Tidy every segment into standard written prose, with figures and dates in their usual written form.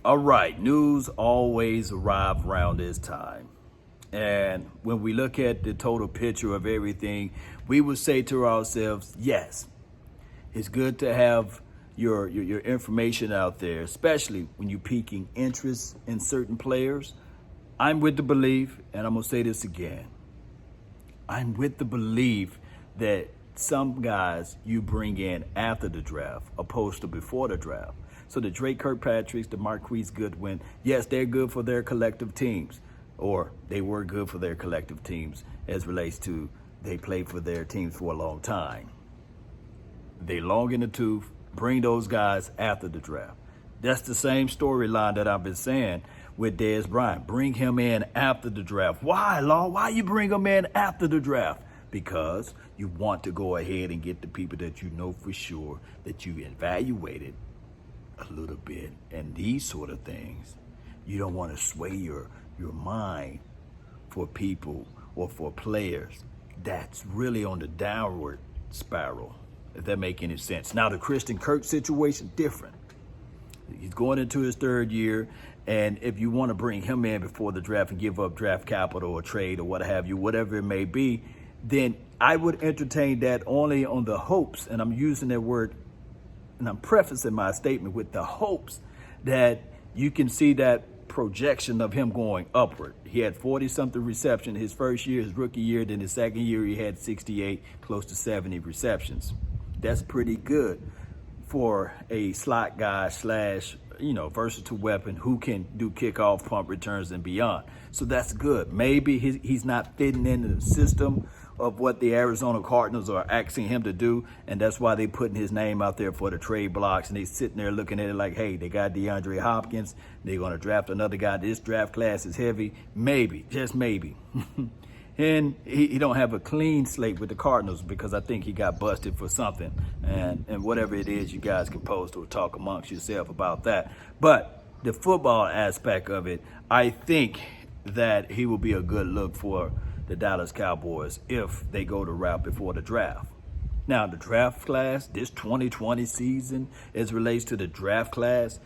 All right, news always arrive around this time. And when we look at the total picture of everything, we would say to ourselves, yes, it's good to have your information out there, especially when you're piquing interest in certain players. I'm with the belief, and I'm going to say this again. I'm with the belief that some guys you bring in after the draft opposed to before the draft. So the Dre Kirkpatricks, the Marquise Goodwin, yes, they're good for their collective teams, or they were good for their collective teams as relates to they played for their teams for a long time. They long in the tooth, bring those guys after the draft. That's the same storyline that I've been saying with Dez Bryant. Bring him in after the draft. Why, Law? Why you bring him in after the draft? Because you want to go ahead and get the people that you know for sure that you evaluated a little bit and these sort of things. You don't want to sway your mind for people or for players that's really on the downward spiral, if that make any sense. Now the Christian Kirk situation, different. He's going into his third year, and if you want to bring him in before the draft and give up draft capital or trade or what have you, whatever it may be, then I would entertain that only on the hopes, and I'm using that word, and I'm prefacing my statement with the hopes that you can see that projection of him going upward. He had 40-something reception his first year, his rookie year. Then his second year, he had 68, close to 70 receptions. That's pretty good for a slot guy slash, versatile weapon who can do kickoff, punt returns, and beyond. So that's good. Maybe he's not fitting into the system of what the Arizona Cardinals are asking him to do, and that's why they putting his name out there for the trade blocks, and they sitting there looking at it like, hey, they got DeAndre Hopkins, they're going to draft another guy. This draft class is heavy. Maybe, just maybe. And he don't have a clean slate with the Cardinals because I think he got busted for something. And whatever it is, you guys can post or talk amongst yourself about that. But the football aspect of it, I think that he will be a good look for the Dallas Cowboys if they go the route before the draft. Now, the draft class, this 2020 season, as relates to the draft class,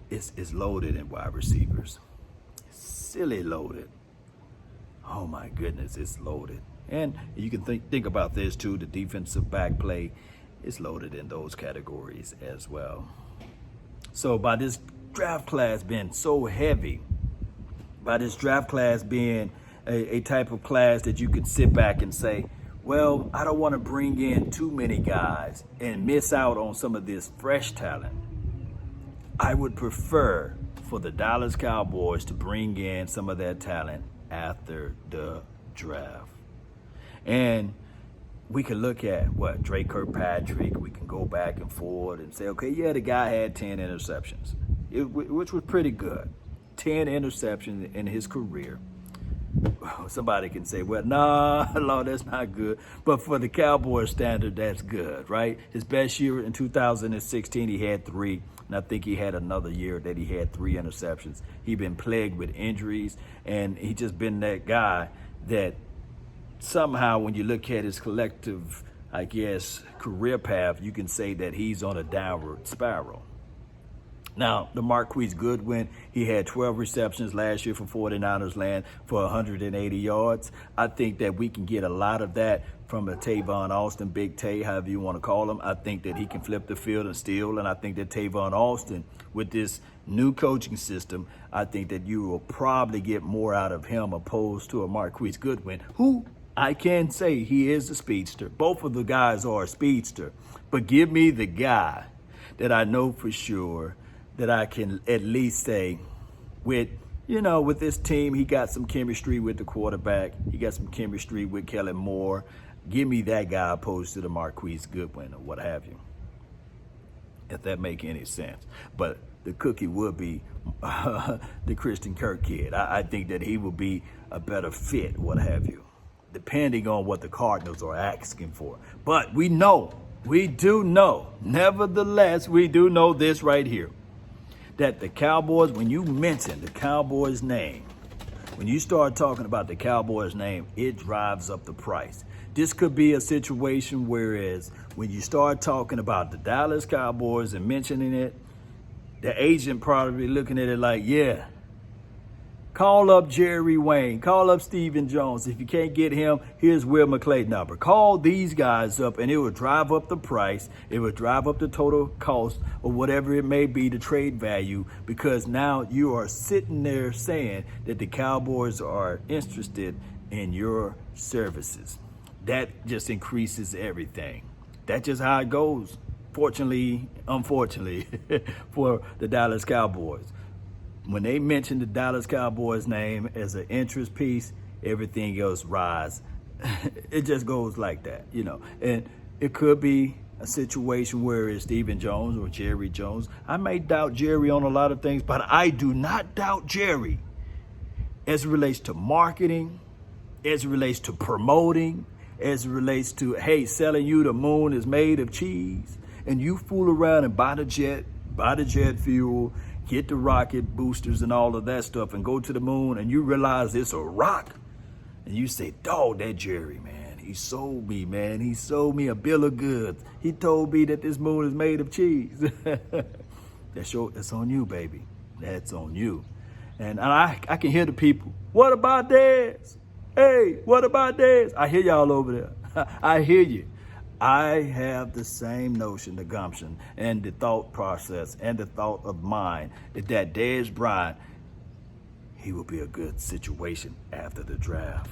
is loaded in wide receivers. Silly loaded. Oh my goodness, it's loaded. And you can think about this too, the defensive back play is loaded in those categories as well. So by this draft class being so heavy, by this draft class being a type of class that you can sit back and say, well, I don't want to bring in too many guys and miss out on some of this fresh talent. I would prefer for the Dallas Cowboys to bring in some of that talent after the draft. And we can look at Dre Kirkpatrick. We can go back and forth and say, okay, yeah, the guy had 10 interceptions, which was pretty good. 10 interceptions in his career. Somebody can say, well, no, that's not good. But for the Cowboys standard, that's good, right? His best year in 2016, he had 3. And I think he had another year that he had 3 interceptions. He'd been plagued with injuries, and he just been that guy that somehow when you look at his collective, career path, you can say that he's on a downward spiral. Now, the Marquise Goodwin, he had 12 receptions last year for 49ers land for 180 yards. I think that we can get a lot of that from a Tavon Austin, Big Tay, however you want to call him. I think that he can flip the field and steal, and I think that Tavon Austin, with this new coaching system, I think that you will probably get more out of him opposed to a Marquise Goodwin, who I can say he is a speedster. Both of the guys are a speedster. But give me the guy that I know for sure that I can at least say with this team, he got some chemistry with the quarterback. He got some chemistry with Kellen Moore. Give me that guy opposed to the Marquise Goodwin or what have you, if that make any sense. But the cookie would be the Christian Kirk kid. I think that he will be a better fit, what have you, depending on what the Cardinals are asking for. But we do know, nevertheless, we do know this right here, that the Cowboys, when you mention the Cowboys' name, when you start talking about the Cowboys' name, it drives up the price. This could be a situation whereas when you start talking about the Dallas Cowboys and mentioning it, The agent probably looking at it like, yeah, call up Jerry Wayne, call up Stephen Jones. If you can't get him, here's Will McClay's number. Call these guys up and it will drive up the price. It will drive up the total cost or whatever it may be, the trade value, because now you are sitting there saying that the Cowboys are interested in your services. That just increases everything. That's just how it goes. Fortunately, unfortunately, for the Dallas Cowboys. When they mention the Dallas Cowboys name as an interest piece, everything else rise. It just goes like that, you know. And it could be a situation where it's Stephen Jones or Jerry Jones. I may doubt Jerry on a lot of things, but I do not doubt Jerry as it relates to marketing, as it relates to promoting, as it relates to, hey, selling you the moon is made of cheese. And you fool around and buy the jet fuel, get the rocket boosters and all of that stuff and go to the moon and you realize it's a rock. And you say, dog, that Jerry, man, he sold me, man. He sold me a bill of goods. He told me that this moon is made of cheese. That's on you, baby. That's on you. And I can hear the people. What about this? Hey, what about this? I hear y'all over there. I hear you. I have the same notion, the gumption, and the thought process and the thought of mine that Dez Bryant, he will be a good situation after the draft.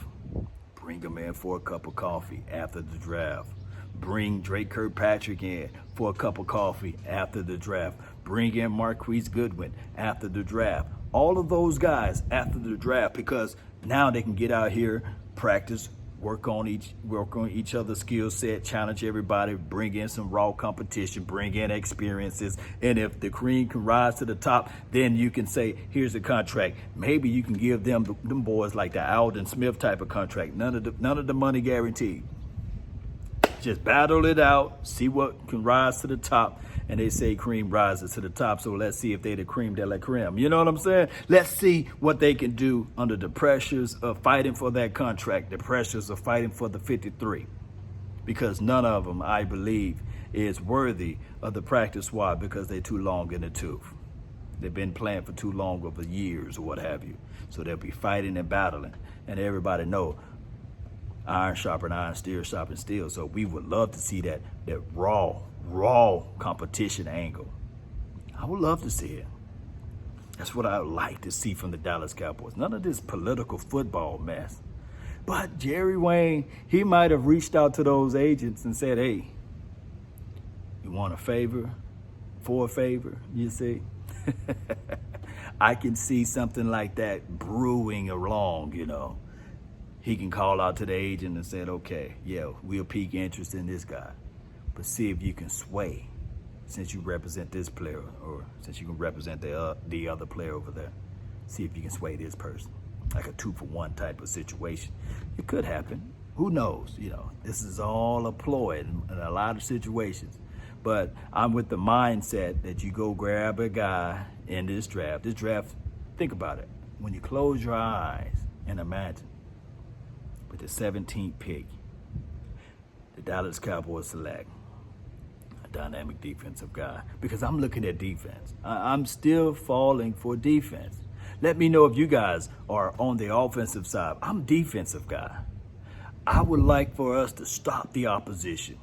Bring him in for a cup of coffee after the draft. Bring Dre Kirkpatrick in for a cup of coffee after the draft. Bring in Marquise Goodwin after the draft. All of those guys after the draft, because now they can get out here, practice, work on each other's skill set, challenge everybody, bring in some raw competition, bring in experiences. And if the cream can rise to the top, then you can say, here's a contract. Maybe you can give them boys like the Alden Smith type of contract. None of the money guaranteed. Just battle it out, see what can rise to the top. And they say cream rises to the top, so let's see if they the cream de la creme. You know what I'm saying? Let's see what they can do under the pressures of fighting for that contract, the pressures of fighting for the 53. Because none of them, I believe, is worthy of the practice squad because they're too long in the tooth. They've been playing for too long over years or what have you. So they'll be fighting and battling. And everybody know iron sharpen iron, steel sharpen steel. So we would love to see that raw competition angle. I would love to see it. That's what I would like to see from the Dallas Cowboys. None of this political football mess. But Jerry Wayne, he might have reached out to those agents and said, hey, you want a favor for a favor, you see? I can see something like that brewing along, you know. He can call out to the agent and say, okay, yeah, we'll pique interest in this guy. But see if you can sway, since you represent this player, or since you can represent the other player over there. See if you can sway this person, like a 2-for-1 type of situation. It could happen. Who knows? You know, this is all a ploy in a lot of situations. But I'm with the mindset that you go grab a guy in this draft. This draft, think about it. When you close your eyes and imagine, with the 17th pick, the Dallas Cowboys select dynamic defensive guy, because I'm looking at defense. I'm still falling for defense. Let me know if you guys are on the offensive side. I'm defensive guy. I would like for us to stop the opposition.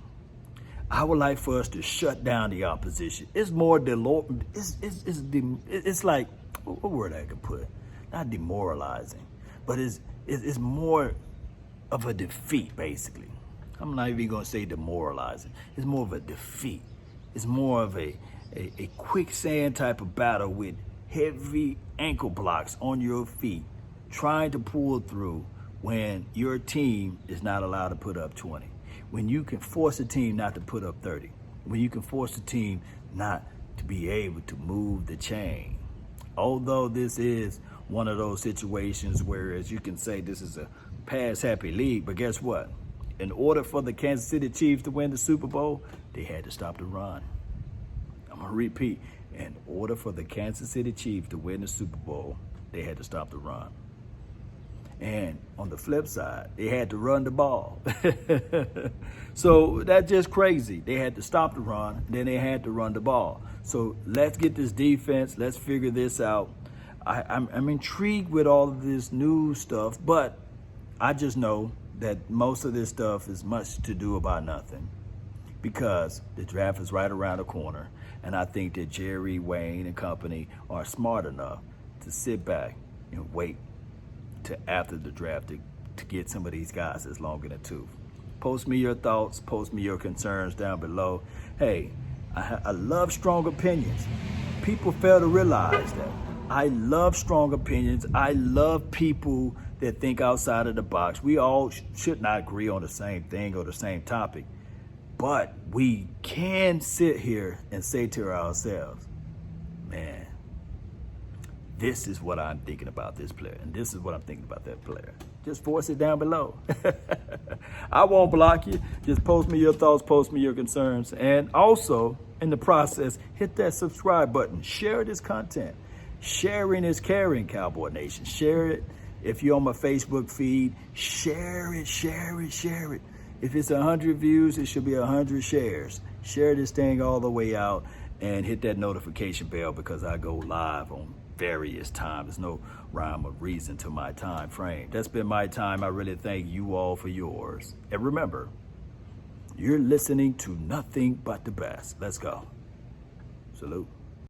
I would like for us to shut down the opposition. It's more it's like, what word I could put? Not demoralizing, but it's more of a defeat, basically. I'm not even going to say demoralizing. It's more of a defeat. It's more of a quicksand type of battle with heavy ankle blocks on your feet, trying to pull through when your team is not allowed to put up 20. When you can force a team not to put up 30. When you can force a team not to be able to move the chain. Although this is one of those situations where, as you can say, this is a pass-happy league, but guess what? In order for the Kansas City Chiefs to win the Super Bowl, they had to stop the run. I'm going to repeat. In order for the Kansas City Chiefs to win the Super Bowl, they had to stop the run. And on the flip side, they had to run the ball. So that's just crazy. They had to stop the run, then they had to run the ball. So let's get this defense. Let's figure this out. I'm intrigued with all of this new stuff, but I just know that most of this stuff is much to do about nothing because the draft is right around the corner. And I think that Jerry, Wayne, and company are smart enough to sit back and wait to after the draft to get some of these guys that's long in the tooth. Post me your thoughts. Post me your concerns down below. Hey, I love strong opinions. People fail to realize that. I love strong opinions. I love people that think outside of the box. We all should not agree on the same thing or the same topic, but we can sit here and say to ourselves, man, this is what I'm thinking about this player, and this is what I'm thinking about that player. Just force it down below. I won't block you. Just post me your thoughts, post me your concerns, and also, in the process, hit that subscribe button. Share this content. Sharing is caring, Cowboy Nation. Share it. If you're on my Facebook feed, share it, share it, share it. If it's 100 views, it should be 100 shares. Share this thing all the way out and hit that notification bell because I go live on various times. There's no rhyme or reason to my time frame. That's been my time. I really thank you all for yours. And remember, you're listening to nothing but the best. Let's go. Salute.